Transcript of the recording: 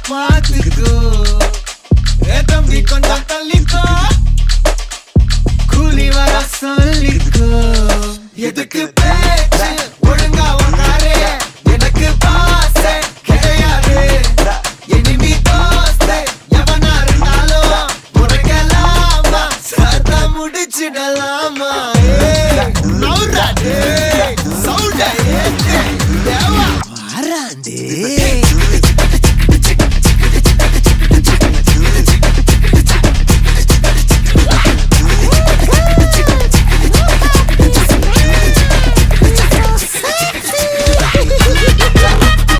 பாத்துக்கோ ஏ தம்பி கொஞ்சம் தள்ளிக்கோ கூலி வர சொல்லிக்கோ எதுக்கு பேச்சு ஒழுங்கா உக்காரே எனக்கு பாசே கிடையாது எனிமி தோஸ்தே எவனா இருந்தாலும் உனக்கெல்லாமா சத்தா முடிச்சிடலாமா நௌராடே சவுண்டே ஏத்தே தேவா வாராண்டே